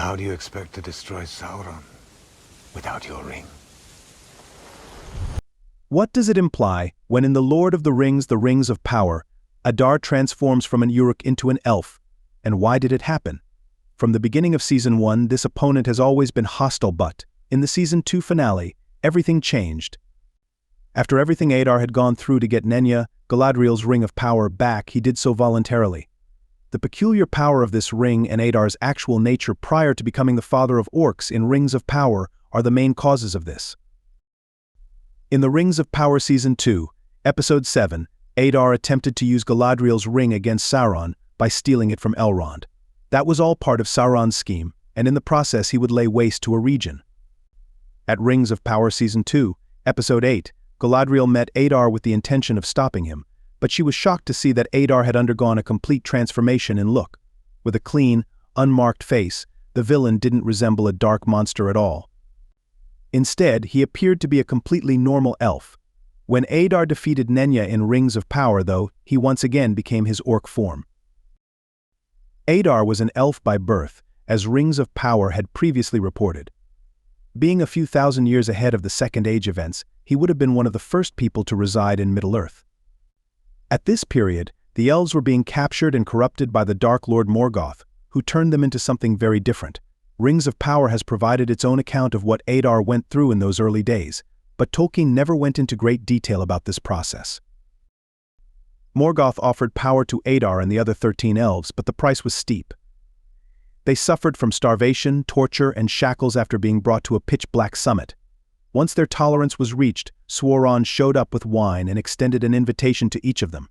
How do you expect to destroy Sauron without your ring? What does it imply when in The Lord of the Rings of Power, Adar transforms from an Uruk into an elf, and why did it happen? From the beginning of Season 1, this opponent has always been hostile, but in the Season 2 finale, everything changed. After everything Adar had gone through to get Nenya, Galadriel's Ring of Power, back, he did so voluntarily. The peculiar power of this ring and Adar's actual nature prior to becoming the father of orcs in Rings of Power are the main causes of this. In the Rings of Power Season 2, Episode 7, Adar attempted to use Galadriel's ring against Sauron by stealing it from Elrond. That was all part of Sauron's scheme, and in the process he would lay waste to Eregion. At Rings of Power Season 2, Episode 8, Galadriel met Adar with the intention of stopping him, but she was shocked to see that Adar had undergone a complete transformation in look. With a clean, unmarked face, the villain didn't resemble a dark monster at all. Instead, he appeared to be a completely normal elf. When Adar defeated Nenya in Rings of Power, though, he once again became his orc form. Adar was an elf by birth, as Rings of Power had previously reported. Being a few thousand years ahead of the Second Age events, he would have been one of the first people to reside in Middle-earth. At this period, the elves were being captured and corrupted by the Dark Lord Morgoth, who turned them into something very different. Rings of Power has provided its own account of what Adar went through in those early days, but Tolkien never went into great detail about this process. Morgoth offered power to Adar and the other 13 elves, but the price was steep. They suffered from starvation, torture, and shackles after being brought to a pitch-black summit. Once their tolerance was reached, Sauron showed up with wine and extended an invitation to each of them.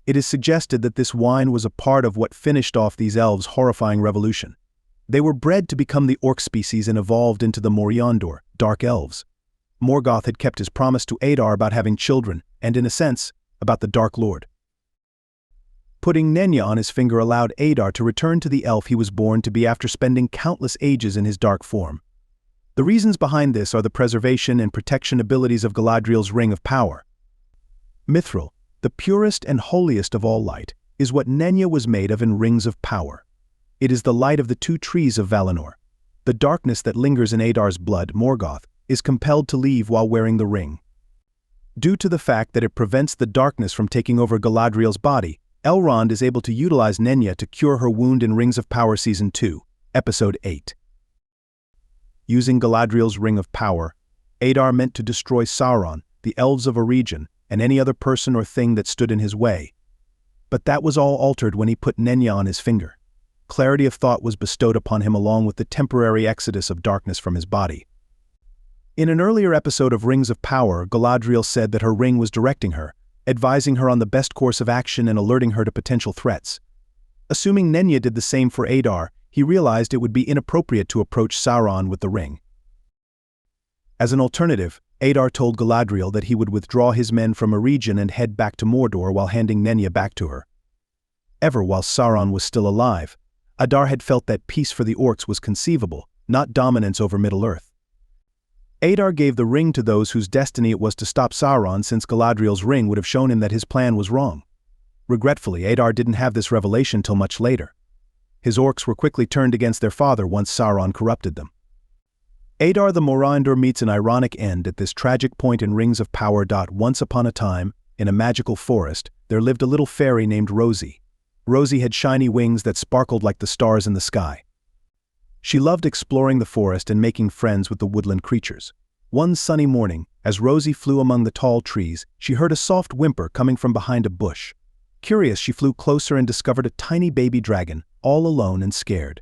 It is suggested that this wine was a part of what finished off these elves' horrifying revolution. They were bred to become the orc species and evolved into the Moriondor, dark elves. Morgoth had kept his promise to Adar about having children, and in a sense, about the Dark Lord. Putting Nenya on his finger allowed Adar to return to the elf he was born to be after spending countless ages in his dark form. The reasons behind this are the preservation and protection abilities of Galadriel's Ring of Power. Mithril, the purest and holiest of all light, is what Nenya was made of in Rings of Power. It is the light of the two trees of Valinor. The darkness that lingers in Adar's blood, Morgoth, is compelled to leave while wearing the ring. Due to the fact that it prevents the darkness from taking over Galadriel's body, Elrond is able to utilize Nenya to cure her wound in Rings of Power Season 2, Episode 8. Using Galadriel's Ring of Power, Adar meant to destroy Sauron, the elves of Eregion, and any other person or thing that stood in his way. But that was all altered when he put Nenya on his finger. Clarity of thought was bestowed upon him along with the temporary exodus of darkness from his body. In an earlier episode of Rings of Power, Galadriel said that her ring was directing her, advising her on the best course of action and alerting her to potential threats. Assuming Nenya did the same for Adar, he realized it would be inappropriate to approach Sauron with the ring. As an alternative, Adar told Galadriel that he would withdraw his men from Eregion and head back to Mordor while handing Nenya back to her. Ever while Sauron was still alive, Adar had felt that peace for the orcs was conceivable, not dominance over Middle-earth. Adar gave the ring to those whose destiny it was to stop Sauron, since Galadriel's ring would have shown him that his plan was wrong. Regretfully, Adar didn't have this revelation till much later. His orcs were quickly turned against their father once Sauron corrupted them. Adar the Moriondor meets an ironic end at this tragic point in Rings of Power. Once upon a time, in a magical forest, there lived a little fairy named Rosie. Rosie had shiny wings that sparkled like the stars in the sky. She loved exploring the forest and making friends with the woodland creatures. One sunny morning, as Rosie flew among the tall trees, she heard a soft whimper coming from behind a bush. Curious, she flew closer and discovered a tiny baby dragon, all alone and scared.